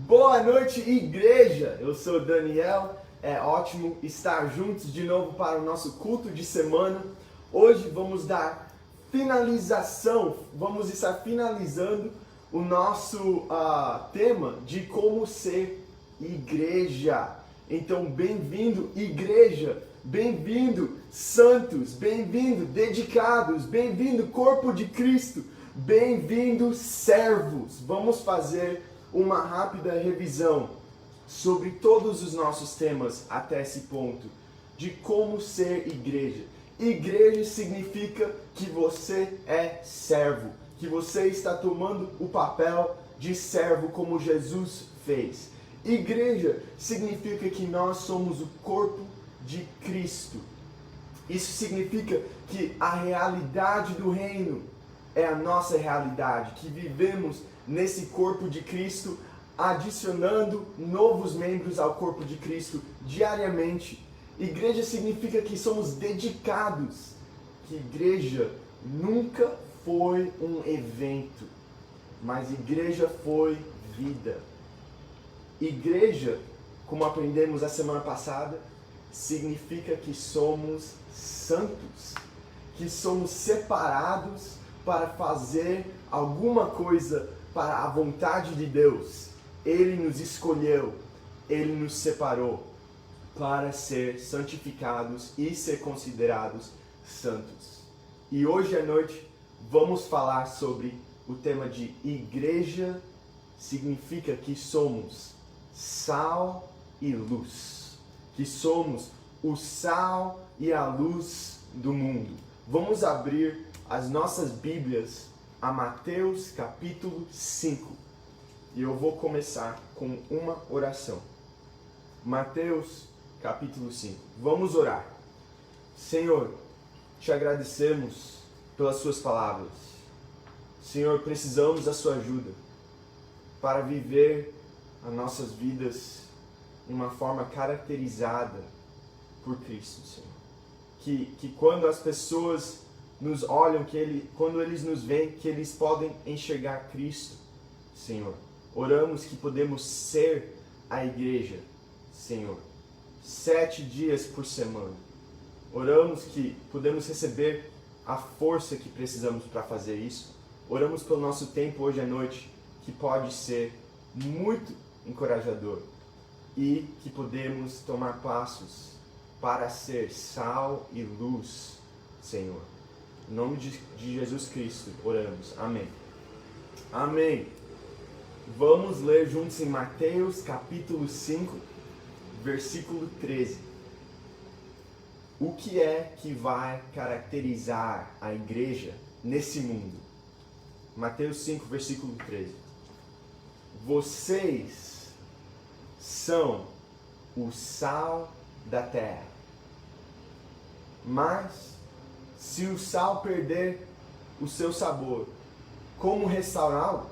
Boa noite, igreja! Eu sou Daniel, é ótimo estar juntos de novo para o nosso culto de semana. Hoje vamos dar finalização, vamos estar finalizando o nosso tema de como ser igreja. Então, bem-vindo, igreja! Bem-vindo, santos! Bem-vindo, dedicados! Bem-vindo, corpo de Cristo! Bem-vindo, servos! Vamos fazer uma rápida revisão sobre todos os nossos temas até esse ponto, de como ser igreja. Igreja significa que você é servo, que você está tomando o papel de servo como Jesus fez. Igreja significa que nós somos o corpo de Cristo. Isso significa que a realidade do reino é a nossa realidade, que vivemos nesse corpo de Cristo, adicionando novos membros ao corpo de Cristo diariamente. Igreja significa que somos dedicados, que igreja nunca foi um evento, mas igreja foi vida. Igreja, como aprendemos a semana passada, significa que somos santos, que somos separados para fazer alguma coisa para a vontade de Deus. Ele nos escolheu, Ele nos separou para ser santificados e ser considerados santos. E hoje à noite vamos falar sobre o tema de igreja significa que somos sal e luz, que somos o sal e a luz do mundo. Vamos abrir as nossas Bíblias a Mateus capítulo 5. E eu vou começar com uma oração. Mateus capítulo 5. Vamos orar. Senhor, te agradecemos pelas suas palavras. Senhor, precisamos da sua ajuda para viver as nossas vidas de uma forma caracterizada por Cristo, Senhor. Que quando as pessoas nos olham, quando eles nos veem, que eles podem enxergar Cristo, Senhor. Oramos que podemos ser a igreja, Senhor, 7 dias por semana. Oramos que podemos receber a força que precisamos para fazer isso. Oramos pelo nosso tempo hoje à noite, que pode ser muito encorajador e que podemos tomar passos para ser sal e luz, Senhor. Em nome de Jesus Cristo, oramos. Amém. Amém. Vamos ler juntos em Mateus capítulo 5, versículo 13. O que é que vai caracterizar a igreja nesse mundo? Mateus 5, versículo 13. Vocês são o sal da terra. Mas se o sal perder o seu sabor, como restaurá-lo?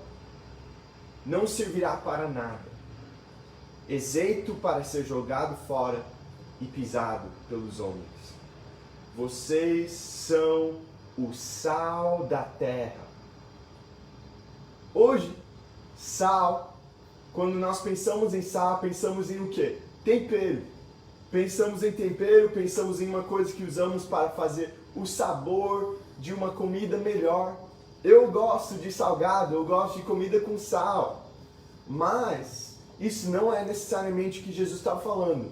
Não servirá para nada, exceto para ser jogado fora e pisado pelos homens. Vocês são o sal da terra. Hoje, sal, quando nós pensamos em sal, pensamos em o quê? Tempero. Pensamos em tempero, pensamos em uma coisa que usamos para fazer o sabor de uma comida melhor. Eu gosto de salgado, eu gosto de comida com sal. Mas isso não é necessariamente o que Jesus está falando.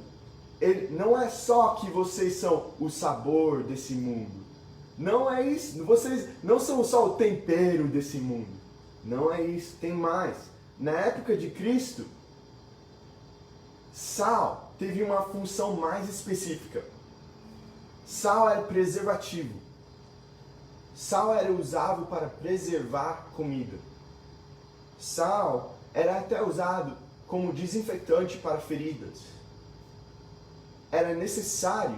Não é só que vocês são o sabor desse mundo. Não é isso. Vocês não são só o tempero desse mundo. Não é isso. Tem mais. Na época de Cristo, sal teve uma função mais específica. Sal era preservativo. Sal era usado para preservar comida. Sal era até usado como desinfetante para feridas. Era necessário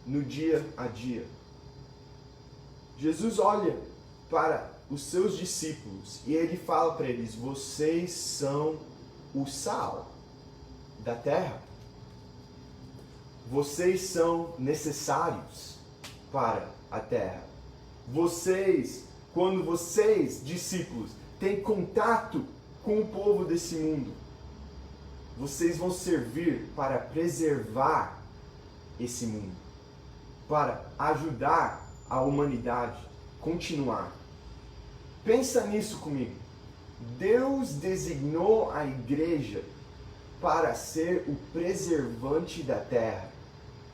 no dia a dia. Jesus olha para os seus discípulos e ele fala para eles: vocês são o sal da terra. Vocês são necessários para a terra. Quando vocês, discípulos, têm contato com o povo desse mundo. Vocês vão servir para preservar esse mundo, para ajudar a humanidade a continuar. Pensa nisso comigo. Deus designou a igreja para ser o preservante da terra.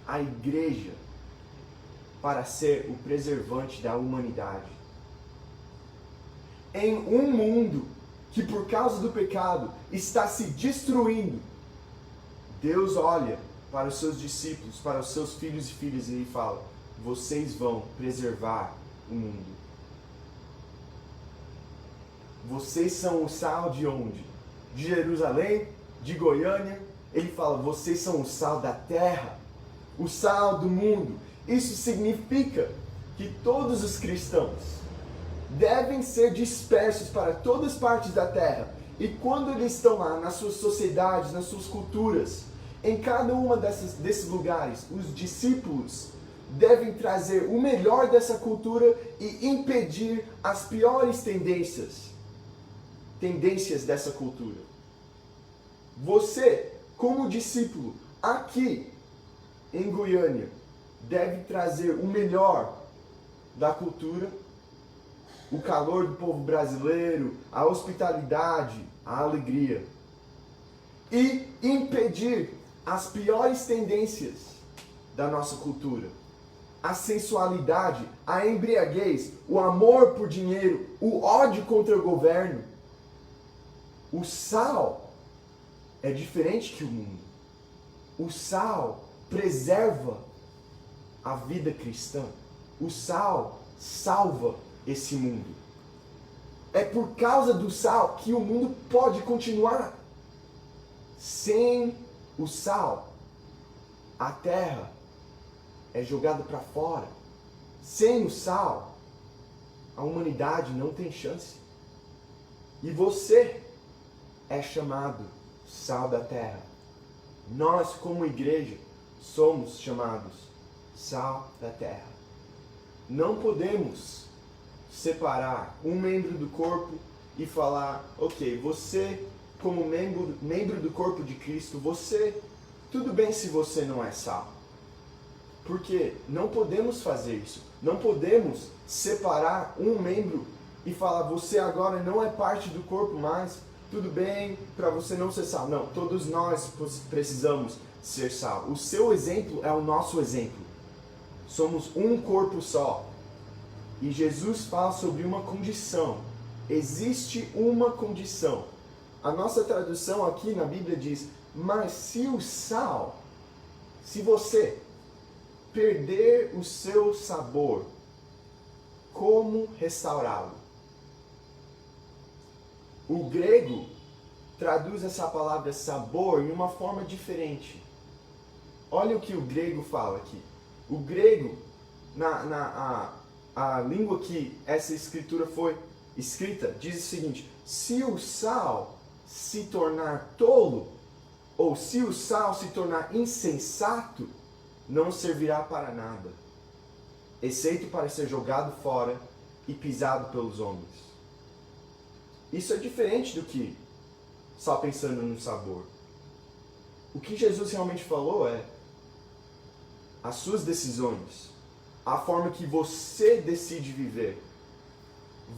A igreja para ser o preservante da humanidade. Em um mundo que por causa do pecado está se destruindo, Deus olha para os seus discípulos, para os seus filhos e filhas, e Ele fala: vocês vão preservar o mundo. Vocês são o sal de onde? De Jerusalém? De Goiânia? Ele fala: vocês são o sal da terra, o sal do mundo. Isso significa que todos os cristãos devem ser dispersos para todas as partes da terra. E quando eles estão lá, nas suas sociedades, nas suas culturas, em cada uma desses lugares, os discípulos devem trazer o melhor dessa cultura e impedir as piores tendências dessa cultura. Você, como discípulo, aqui em Goiânia, deve trazer o melhor da cultura, o calor do povo brasileiro, a hospitalidade, a alegria, e impedir as piores tendências da nossa cultura. A sensualidade, a embriaguez, o amor por dinheiro, o ódio contra o governo. O sal é diferente que o mundo. O sal preserva a vida cristã. O sal salva esse mundo. É por causa do sal que o mundo pode continuar. Sem o sal, a terra é jogada para fora. Sem o sal, a humanidade não tem chance. E você é chamado sal da terra. Nós, como igreja, somos chamados sal da terra. Não podemos separar um membro do corpo e falar: ok, você como membro do corpo de Cristo, tudo bem se você não é sal. Porque não podemos fazer isso. Não podemos separar um membro e falar: você agora não é parte do corpo mais, tudo bem para você não ser sal. Não, todos nós precisamos ser sal. O seu exemplo é o nosso exemplo. Somos um corpo só. E Jesus fala sobre uma condição. Existe uma condição. A nossa tradução aqui na Bíblia diz: mas se o sal, se você perder o seu sabor, como restaurá-lo? O grego traduz essa palavra sabor em uma forma diferente. Olha o que o grego fala aqui. O grego, a língua que essa escritura foi escrita, diz o seguinte: se o sal se tornar tolo, ou se o sal se tornar insensato, não servirá para nada, exceto para ser jogado fora e pisado pelos homens. Isso é diferente do que só pensando no sabor. O que Jesus realmente falou é: as suas decisões, a forma que você decide viver,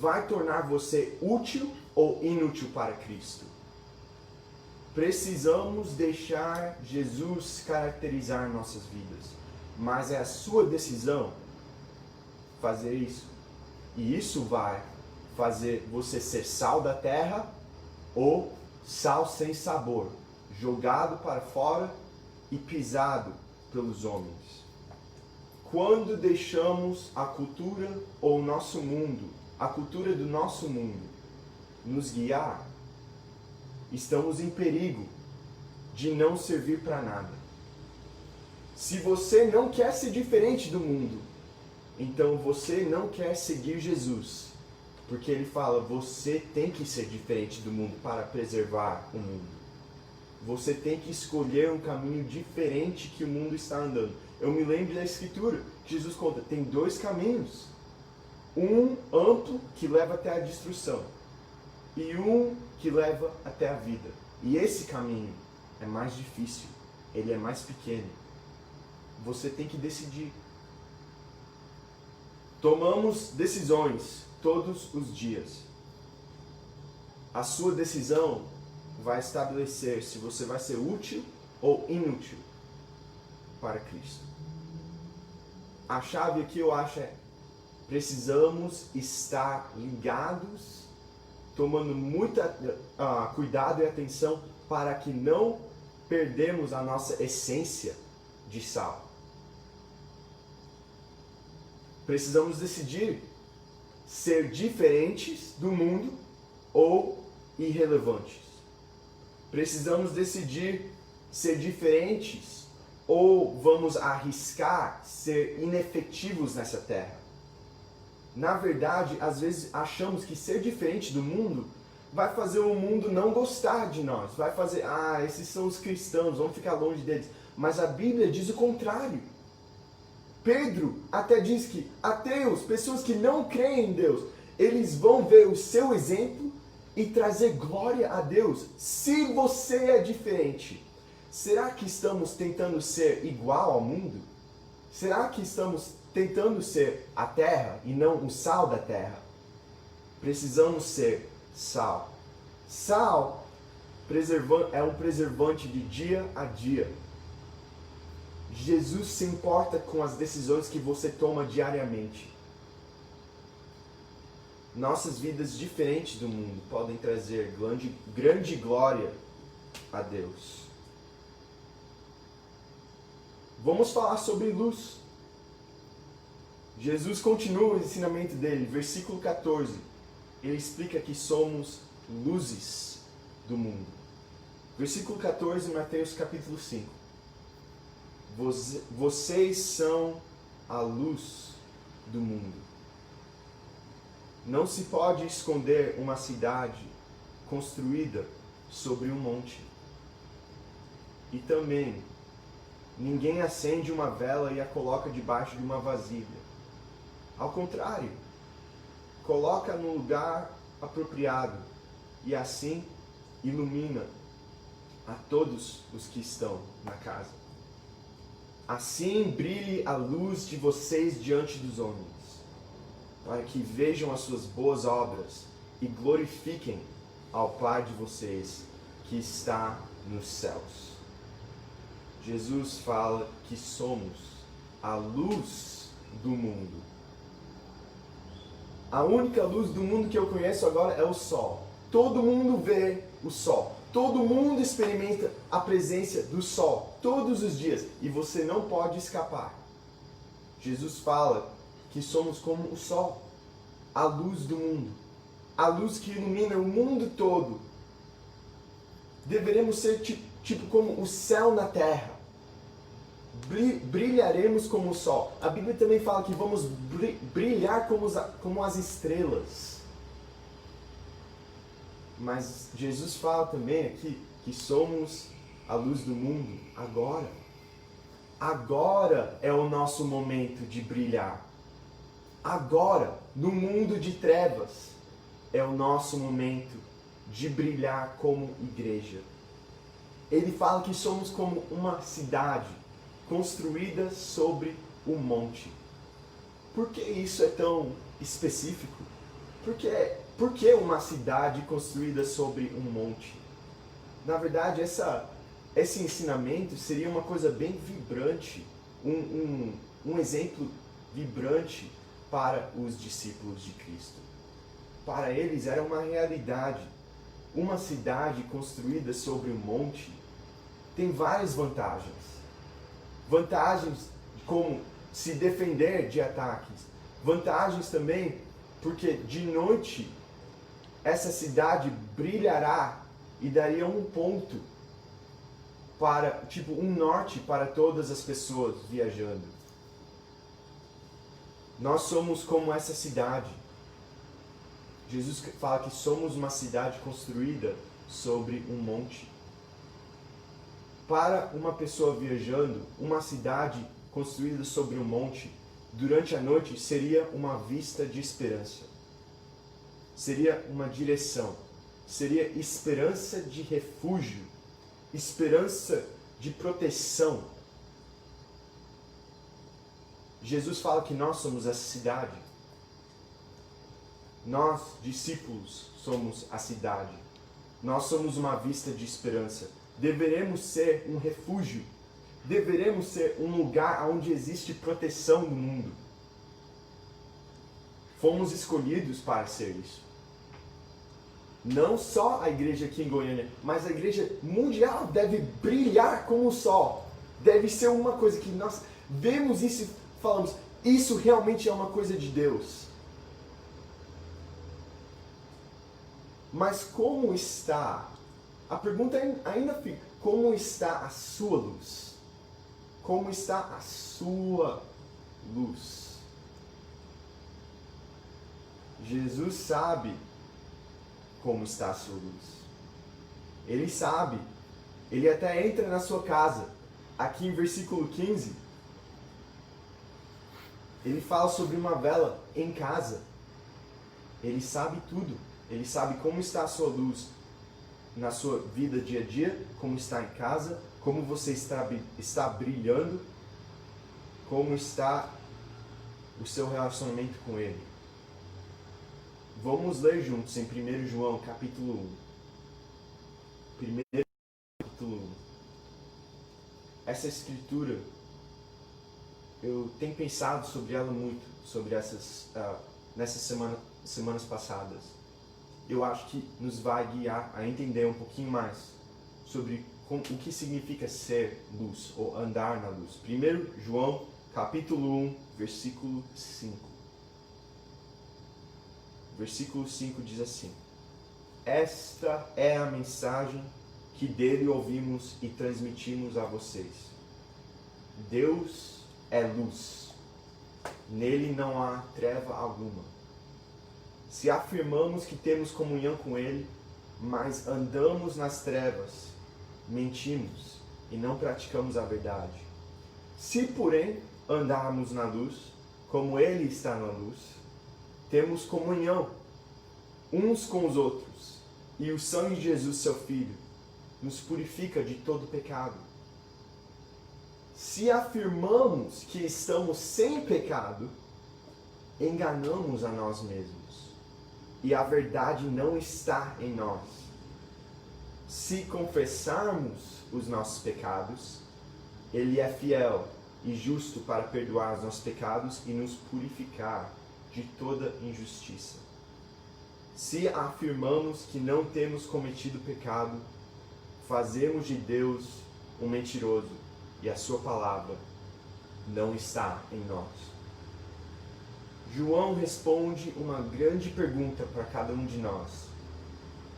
vai tornar você útil ou inútil para Cristo. Precisamos deixar Jesus caracterizar nossas vidas, mas é a sua decisão fazer isso. E isso vai fazer você ser sal da terra ou sal sem sabor, jogado para fora e pisado pelos homens. Quando deixamos a cultura ou o nosso mundo, a cultura do nosso mundo, nos guiar, estamos em perigo de não servir para nada. Se você não quer ser diferente do mundo, então você não quer seguir Jesus. Porque ele fala: você tem que ser diferente do mundo para preservar o mundo. Você tem que escolher um caminho diferente que o mundo está andando. Eu me lembro da escritura, que Jesus conta, tem dois caminhos. Um amplo que leva até a destruição. e um que leva até a vida. E esse caminho é mais difícil, ele é mais pequeno. Você tem que decidir. Tomamos decisões todos os dias. A sua decisão vai estabelecer se você vai ser útil ou inútil para Cristo. A chave aqui eu acho é: precisamos estar ligados, tomando muito cuidado e atenção para que não perdemos a nossa essência de sal. Precisamos decidir ser diferentes do mundo ou irrelevantes. Precisamos decidir ser diferentes ou vamos arriscar ser inefetivos nessa terra. Na verdade, às vezes achamos que ser diferente do mundo vai fazer o mundo não gostar de nós. Vai fazer, esses são os cristãos, vamos ficar longe deles. Mas a Bíblia diz o contrário. Pedro até diz que ateus, pessoas que não creem em Deus, eles vão ver o seu exemplo e trazer glória a Deus. Se você é diferente, será que estamos tentando ser igual ao mundo? Será que estamos tentando ser a terra e não o sal da terra? Precisamos ser sal. Sal é um preservante de dia a dia. Jesus se importa com as decisões que você toma diariamente. Nossas vidas diferentes do mundo podem trazer grande glória a Deus. Vamos falar sobre luz. Jesus continua o ensinamento dele, versículo 14. Ele explica que somos luzes do mundo. Versículo 14, Mateus capítulo 5. Vocês são a luz do mundo. Não se pode esconder uma cidade construída sobre um monte. E também, ninguém acende uma vela e a coloca debaixo de uma vasilha. Ao contrário, coloca no lugar apropriado e assim ilumina a todos os que estão na casa. Assim brilhe a luz de vocês diante dos homens, para que vejam as suas boas obras e glorifiquem ao Pai de vocês que está nos céus. Jesus fala que somos a luz do mundo. A única luz do mundo que eu conheço agora é o sol. Todo mundo vê o sol. Todo mundo experimenta a presença do sol todos os dias e você não pode escapar. Jesus fala que somos como o sol, a luz do mundo, a luz que ilumina o mundo todo. Deveremos ser tipo como o céu na terra. Brilharemos como o sol. A Bíblia também fala que vamos brilhar como as estrelas. Mas Jesus fala também aqui que somos a luz do mundo agora. Agora é o nosso momento de brilhar. Agora, no mundo de trevas, é o nosso momento de brilhar como igreja. Ele fala que somos como uma cidade construída sobre um monte. Por que isso é tão específico? Por que uma cidade construída sobre um monte? Na verdade, esse ensinamento seria uma coisa bem vibrante, um exemplo vibrante para os discípulos de Cristo. Para eles era uma realidade. Uma cidade construída sobre um monte tem várias vantagens. Vantagens como se defender de ataques. Vantagens também porque de noite essa cidade brilhará e daria um ponto para, um norte para todas as pessoas viajando. Nós somos como essa cidade. Jesus fala que somos uma cidade construída sobre um monte. Para uma pessoa viajando, uma cidade construída sobre um monte, durante a noite seria uma vista de esperança. Seria uma direção. seria esperança de refúgio, esperança de proteção. Jesus fala que nós somos essa cidade. Nós, discípulos, somos a cidade. Nós somos uma vista de esperança. Deveremos ser um refúgio. Deveremos ser um lugar onde existe proteção no mundo. Fomos escolhidos para ser isso. Não só a igreja aqui em Goiânia, mas a igreja mundial deve brilhar como o sol. Deve ser uma coisa que nós vemos isso e falamos, isso realmente é uma coisa de Deus. Mas como está? A pergunta ainda fica, como está a sua luz? Como está a sua luz? Jesus sabe como está a sua luz. Ele sabe. Ele até entra na sua casa. Aqui em versículo 15, ele fala sobre uma vela em casa. Ele sabe tudo. Ele sabe como está a sua luz na sua vida dia a dia, como está em casa, como você está brilhando, como está o seu relacionamento com Ele. Vamos ler juntos em 1 João, capítulo 1. 1 capítulo 1. Essa escritura, eu tenho pensado sobre ela muito, sobre nessas semanas passadas. Eu acho que nos vai guiar a entender um pouquinho mais sobre o que significa ser luz, ou andar na luz. 1 João, capítulo 1, versículo 5. Versículo 5 diz assim: esta é a mensagem que dele ouvimos e transmitimos a vocês. Deus é luz. Nele não há treva alguma. Se afirmamos que temos comunhão com Ele, mas andamos nas trevas, mentimos e não praticamos a verdade. Se, porém, andarmos na luz, como Ele está na luz, temos comunhão uns com os outros, e o sangue de Jesus, seu Filho, nos purifica de todo pecado. Se afirmamos que estamos sem pecado, enganamos a nós mesmos, e a verdade não está em nós. Se confessarmos os nossos pecados, Ele é fiel e justo para perdoar os nossos pecados e nos purificar de toda injustiça. Se afirmamos que não temos cometido pecado, fazemos de Deus um mentiroso e a sua palavra não está em nós. João responde uma grande pergunta para cada um de nós.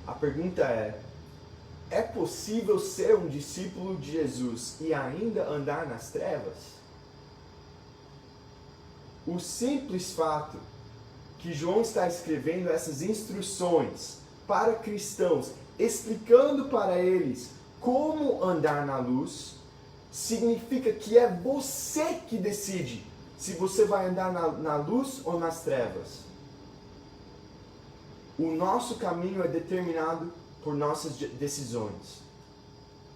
A pergunta é possível ser um discípulo de Jesus e ainda andar nas trevas? O simples fato que João está escrevendo essas instruções para cristãos, explicando para eles como andar na luz, significa que é você que decide se você vai andar na luz ou nas trevas. O nosso caminho é determinado por nossas decisões.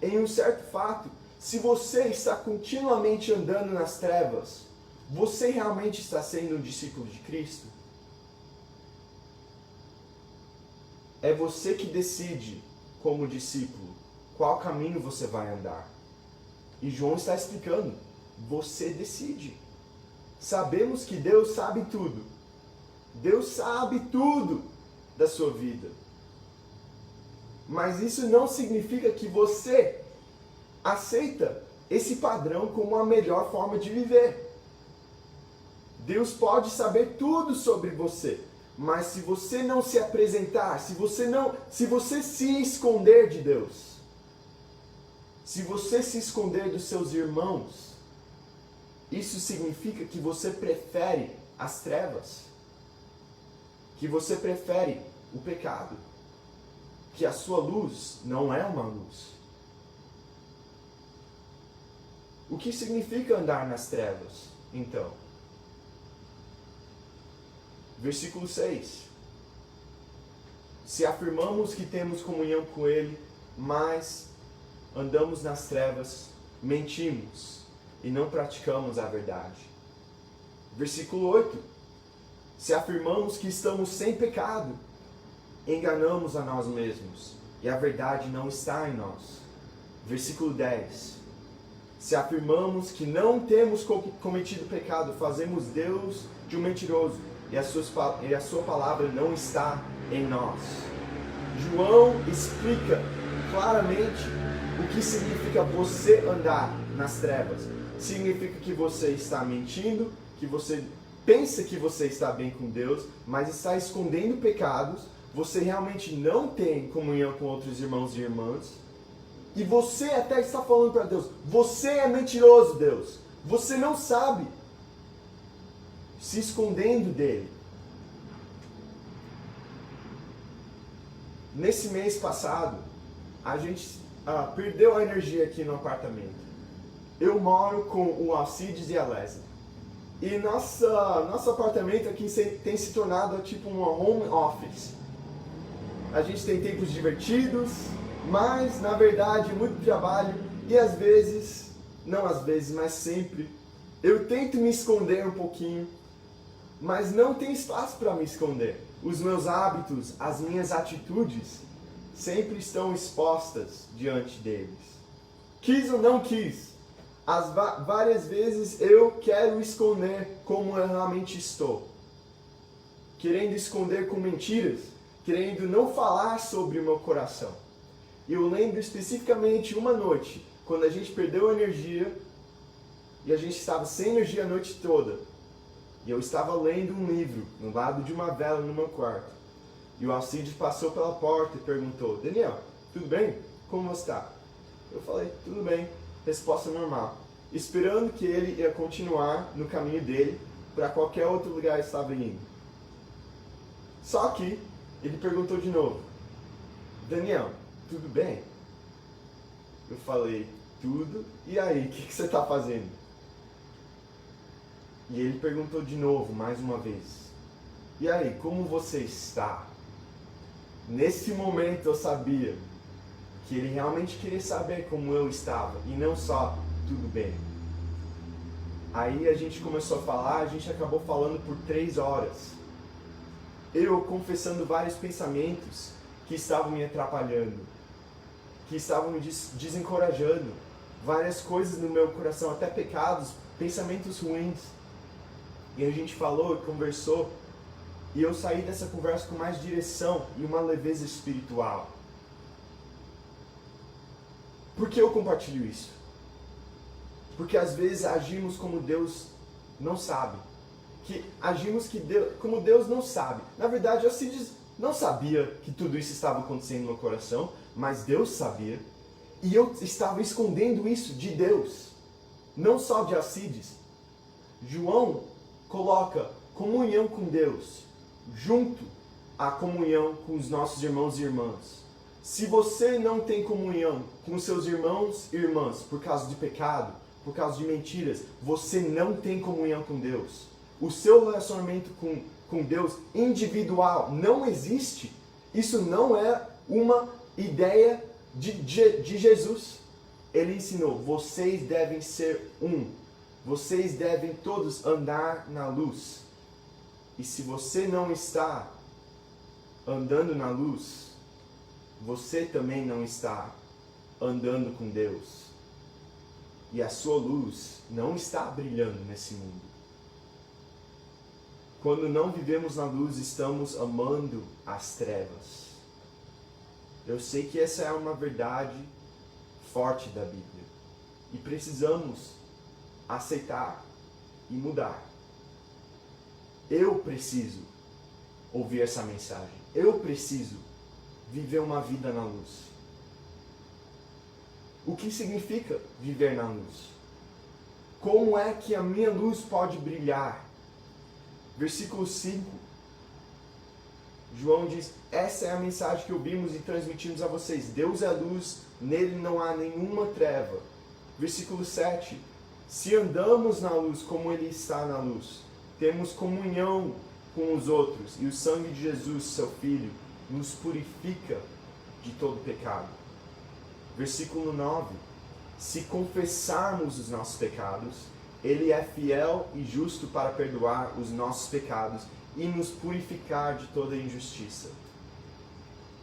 Em um certo fato, se você está continuamente andando nas trevas, você realmente está sendo um discípulo de Cristo? É você que decide, como discípulo, qual caminho você vai andar. E João está explicando, você decide. Sabemos que Deus sabe tudo. Deus sabe tudo da sua vida. Mas isso não significa que você aceita esse padrão como a melhor forma de viver. Deus pode saber tudo sobre você, mas se você não se apresentar, se você se esconder de Deus, se você se esconder dos seus irmãos, isso significa que você prefere as trevas, que você prefere o pecado, que a sua luz não é uma luz. O que significa andar nas trevas, então? Versículo 6. se afirmamos que temos comunhão com Ele, mas andamos nas trevas, mentimos e não praticamos a verdade. Versículo 8. Se afirmamos que estamos sem pecado, enganamos a nós mesmos e a verdade não está em nós. Versículo 10. Se afirmamos que não temos cometido pecado, fazemos Deus de um mentiroso e a sua palavra não está em nós. João explica claramente o que significa você andar nas trevas. Significa que você está mentindo, que você pensa que você está bem com Deus, mas está escondendo pecados, você realmente não tem comunhão com outros irmãos e irmãs, e você até está falando para Deus, você é mentiroso, Deus, você não sabe, se escondendo dele. Nesse mês passado, a gente perdeu a energia aqui no apartamento. Eu moro com o Alcides e a Leslie. E nosso apartamento aqui tem se tornado tipo uma home office. A gente tem tempos divertidos, mas na verdade muito trabalho e às vezes, não às vezes, mas sempre, eu tento me esconder um pouquinho, mas não tem espaço para me esconder. Os meus hábitos, as minhas atitudes sempre estão expostas diante deles. Quis ou não quis, várias vezes eu quero esconder como eu realmente estou. Querendo esconder com mentiras, querendo não falar sobre o meu coração. E eu lembro especificamente uma noite, quando a gente perdeu a energia e a gente estava sem energia a noite toda. E eu estava lendo um livro no lado de uma vela no meu quarto. E o Alcides passou pela porta e perguntou: Daniel, tudo bem? Como você está? Eu falei: tudo bem. Resposta normal. Esperando que ele ia continuar no caminho dele para qualquer outro lugar que estava indo. Só que ele perguntou de novo: Daniel, tudo bem? Eu falei: tudo. E aí, o que você está fazendo? E ele perguntou de novo, mais uma vez: e aí, como você está? Nesse momento eu sabia que ele realmente queria saber como eu estava e não só tudo bem. Aí a gente começou a falar, a gente acabou falando por 3 horas. Eu confessando vários pensamentos que estavam me atrapalhando, que estavam me desencorajando, várias coisas no meu coração, até pecados, pensamentos ruins. E a gente falou e conversou, e eu saí dessa conversa com mais direção e uma leveza espiritual. Por que eu compartilho isso? Porque às vezes agimos como Deus não sabe. Como Deus não sabe. Na verdade, Alcides não sabia que tudo isso estava acontecendo no meu coração, mas Deus sabia. E eu estava escondendo isso de Deus. Não só de Alcides. João coloca comunhão com Deus junto à comunhão com os nossos irmãos e irmãs. Se você não tem comunhão com seus irmãos e irmãs por causa de pecado, por causa de mentiras, você não tem comunhão com Deus. O seu relacionamento com Deus individual não existe. Isso não é uma ideia de Jesus. Ele ensinou: vocês devem ser um. Vocês devem todos andar na luz. E se você não está andando na luz, você também não está andando com Deus. E a sua luz não está brilhando nesse mundo. Quando não vivemos na luz, estamos amando as trevas. Eu sei que essa é uma verdade forte da Bíblia. E precisamos aceitar e mudar. Eu preciso ouvir essa mensagem. Eu preciso viver uma vida na luz. O que significa viver na luz? Como é que a minha luz pode brilhar? Versículo 5. João diz: essa é a mensagem que ouvimos e transmitimos a vocês. Deus é a luz, nele não há nenhuma treva. Versículo 7. Se andamos na luz como ele está na luz, temos comunhão com os outros, e o sangue de Jesus, seu Filho, nos purifica de todo pecado. Versículo 9. Se confessarmos os nossos pecados, Ele é fiel e justo para perdoar os nossos pecados e nos purificar de toda injustiça.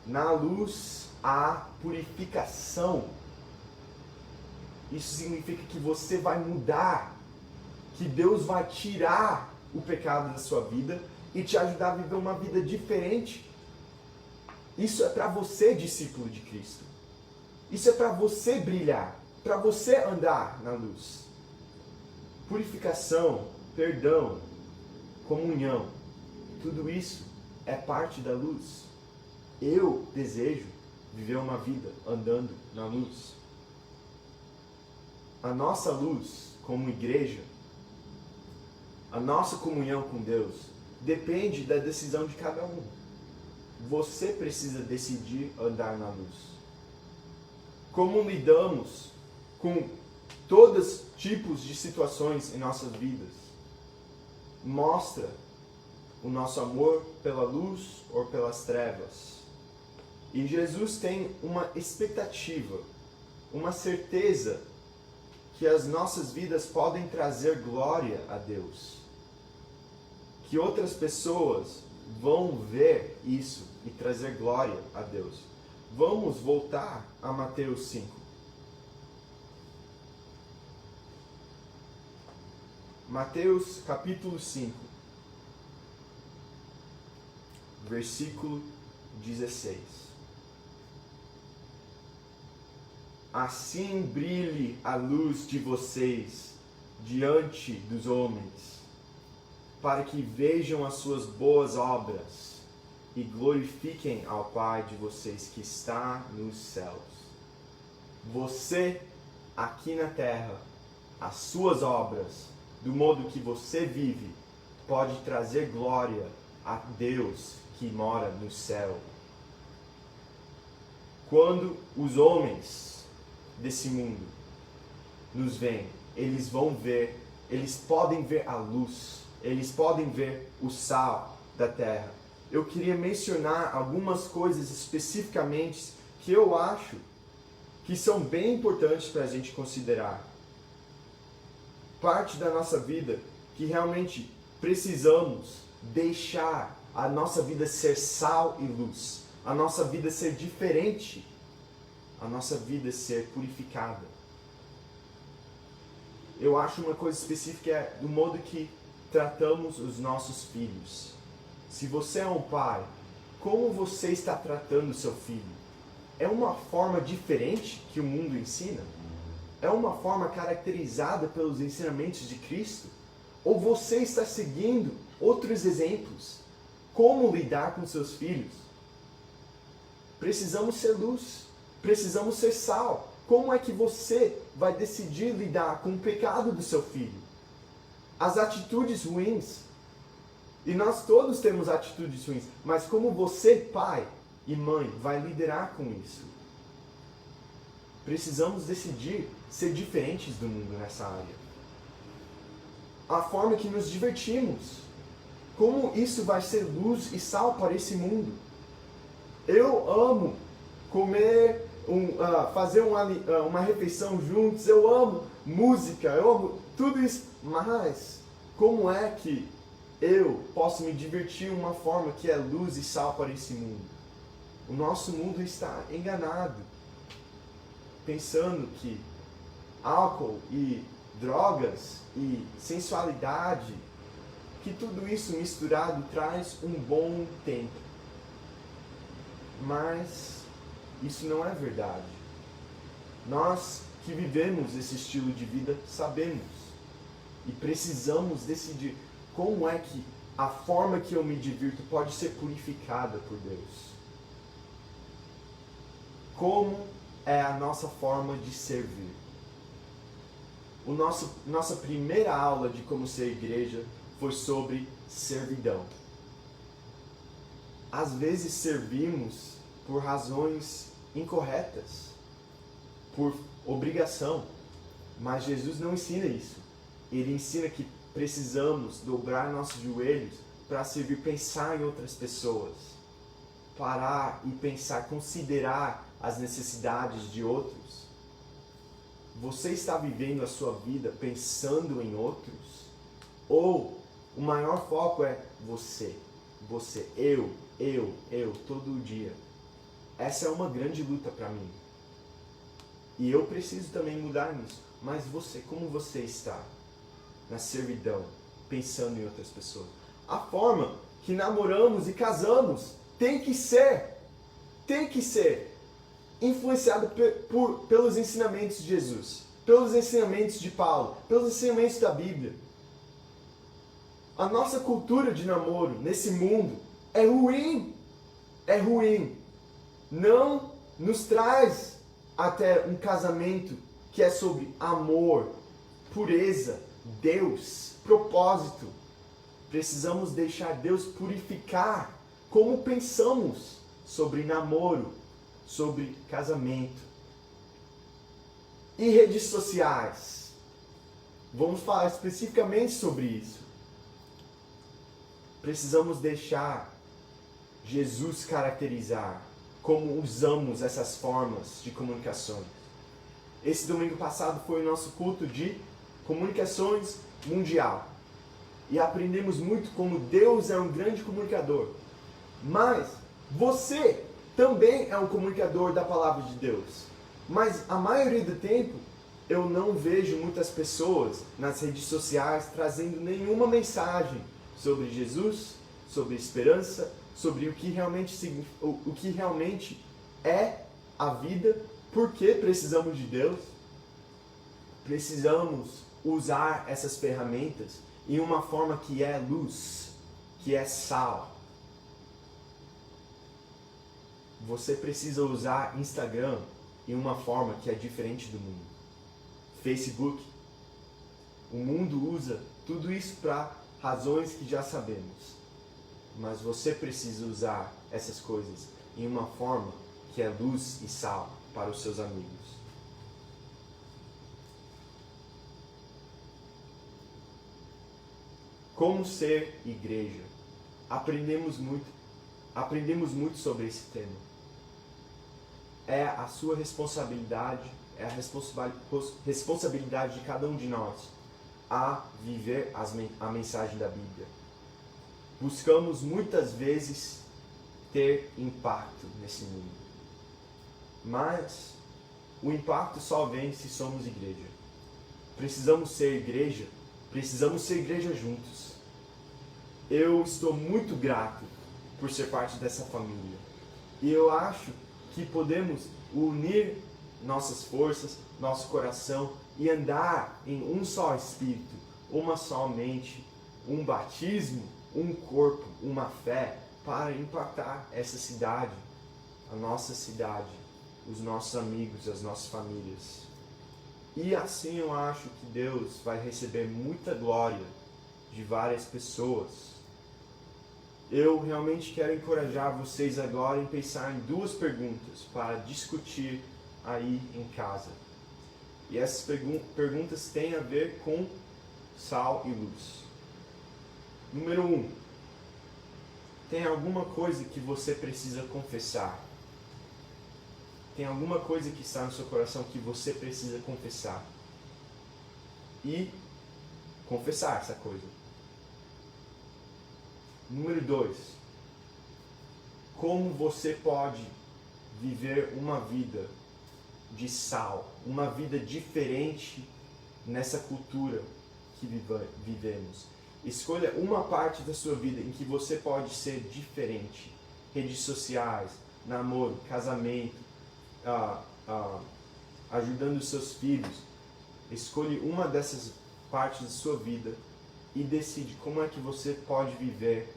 Na luz há purificação. Isso significa que você vai mudar, que Deus vai tirar o pecado da sua vida e te ajudar a viver uma vida diferente. Isso é para você, discípulo de Cristo. Isso é para você brilhar, para você andar na luz. Purificação, perdão, comunhão, tudo isso é parte da luz. Eu desejo viver uma vida andando na luz. A nossa luz, como igreja, a nossa comunhão com Deus, depende da decisão de cada um. Você precisa decidir andar na luz. Como lidamos com todos os tipos de situações em nossas vidas mostra o nosso amor pela luz ou pelas trevas. E Jesus tem uma expectativa, uma certeza que as nossas vidas podem trazer glória a Deus. Que outras pessoas vão ver isso e trazer glória a Deus. Vamos voltar a Mateus 5. Mateus capítulo 5, versículo 16. Assim brilhe a luz de vocês diante dos homens, para que vejam as suas boas obras e glorifiquem ao Pai de vocês que está nos céus. Você, aqui na terra, as suas obras, do modo que você vive, pode trazer glória a Deus que mora no céu. Quando os homens desse mundo nos veem, eles vão ver, eles podem ver a luz, eles podem ver o sal da terra. Eu queria mencionar algumas coisas especificamente que eu acho que são bem importantes para a gente considerar. Parte da nossa vida que realmente precisamos deixar a nossa vida ser sal e luz, a nossa vida ser diferente, a nossa vida ser purificada. Eu acho uma coisa específica é do modo que tratamos os nossos filhos. Se você é um pai, como você está tratando o seu filho? É uma forma diferente que o mundo ensina? É uma forma caracterizada pelos ensinamentos de Cristo? Ou você está seguindo outros exemplos? Como lidar com seus filhos? Precisamos ser luz. Precisamos ser sal. Como é que você vai decidir lidar com o pecado do seu filho? As atitudes ruins. E nós todos temos atitudes ruins. Mas como você, pai e mãe, vai liderar com isso? Precisamos decidir ser diferentes do mundo nessa área. A forma que nos divertimos. Como isso vai ser luz e sal para esse mundo? Eu amo comer, fazer uma refeição juntos. Eu amo música, eu amo tudo isso. Mas como é que eu posso me divertir de uma forma que é luz e sal para esse mundo? O nosso mundo está enganado, pensando que álcool e drogas e sensualidade, que tudo isso misturado traz um bom tempo. Mas isso não é verdade. Nós que vivemos esse estilo de vida sabemos e precisamos decidir como é que a forma que eu me divirto pode ser purificada por Deus. Como é a nossa forma de servir? Nossa primeira aula de como ser igreja foi sobre servidão. Às vezes servimos por razões incorretas, por obrigação, mas Jesus não ensina isso. Ele ensina que precisamos dobrar nossos joelhos para servir, pensar em outras pessoas. parar e pensar, considerar as necessidades de outros? Você está vivendo a sua vida pensando em outros? Ou o maior foco é você, eu, todo dia? Essa é uma grande luta para mim. E eu preciso também mudar nisso. Mas você, como você está na servidão, pensando em outras pessoas? A forma que namoramos e casamos tem que ser influenciado pelos ensinamentos de Jesus, pelos ensinamentos de Paulo, pelos ensinamentos da Bíblia. A nossa cultura de namoro nesse mundo é ruim. Não nos traz até um casamento que é sobre amor, pureza, Deus, propósito. Precisamos deixar Deus purificar como pensamos sobre namoro, sobre casamento. E redes sociais. Vamos falar especificamente sobre isso. Precisamos deixar Jesus caracterizar como usamos essas formas de comunicações. Esse domingo passado foi o nosso culto de comunicações mundial. E aprendemos muito como Deus é um grande comunicador. Mas você também é um comunicador da palavra de Deus. Mas a maioria do tempo eu não vejo muitas pessoas nas redes sociais trazendo nenhuma mensagem sobre Jesus, sobre esperança, sobre o que realmente é a vida, por que precisamos de Deus. Precisamos usar essas ferramentas em uma forma que é luz, que é sal. Você precisa usar Instagram em uma forma que é diferente do mundo. Facebook, o mundo usa tudo isso para razões que já sabemos. Mas você precisa usar essas coisas em uma forma que é luz e sal para os seus amigos. Como ser igreja? Aprendemos muito sobre esse tema. É a sua responsabilidade, é a responsabilidade de cada um de nós a viver a mensagem da Bíblia. Buscamos muitas vezes ter impacto nesse mundo. Mas o impacto só vem se somos igreja. Precisamos ser igreja juntos. Eu estou muito grato por ser parte dessa família. E eu acho que podemos unir nossas forças, nosso coração e andar em um só espírito, uma só mente, um batismo, um corpo, uma fé, para impactar essa cidade, a nossa cidade, os nossos amigos, as nossas famílias. E assim eu acho que Deus vai receber muita glória de várias pessoas. Eu realmente quero encorajar vocês agora em pensar em 2 perguntas para discutir aí em casa. E essas perguntas têm a ver com sal e luz. Número 1. Tem alguma coisa que você precisa confessar? Tem alguma coisa que está no seu coração que você precisa confessar? E confessar essa coisa. Número 2. Como você pode viver uma vida de sal, uma vida diferente nessa cultura que vivemos? Escolha uma parte da sua vida em que você pode ser diferente. Redes sociais, namoro, casamento, ajudando os seus filhos. Escolhe uma dessas partes da sua vida e decide como é que você pode viver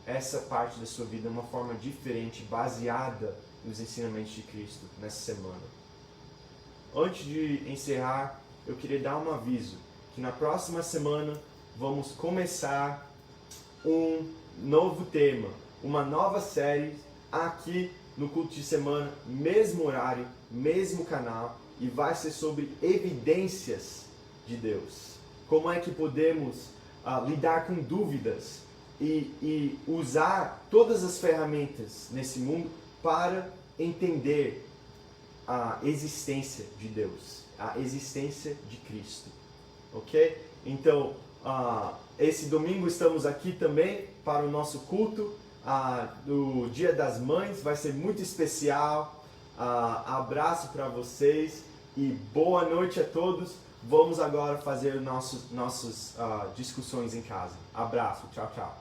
essa parte da sua vida de uma forma diferente, baseada nos ensinamentos de Cristo nessa semana. Antes de encerrar, eu queria dar um aviso, que na próxima semana vamos começar um novo tema, uma nova série aqui no culto de semana, mesmo horário, mesmo canal, e vai ser sobre evidências de Deus. Como é que podemos lidar com dúvidas e usar todas as ferramentas nesse mundo para entender a existência de Deus, a existência de Cristo, ok? Então, esse domingo estamos aqui também para o nosso culto do Dia das Mães, vai ser muito especial. Abraço para vocês e boa noite a todos. Vamos agora fazer nossas discussões em casa. Abraço, tchau, tchau.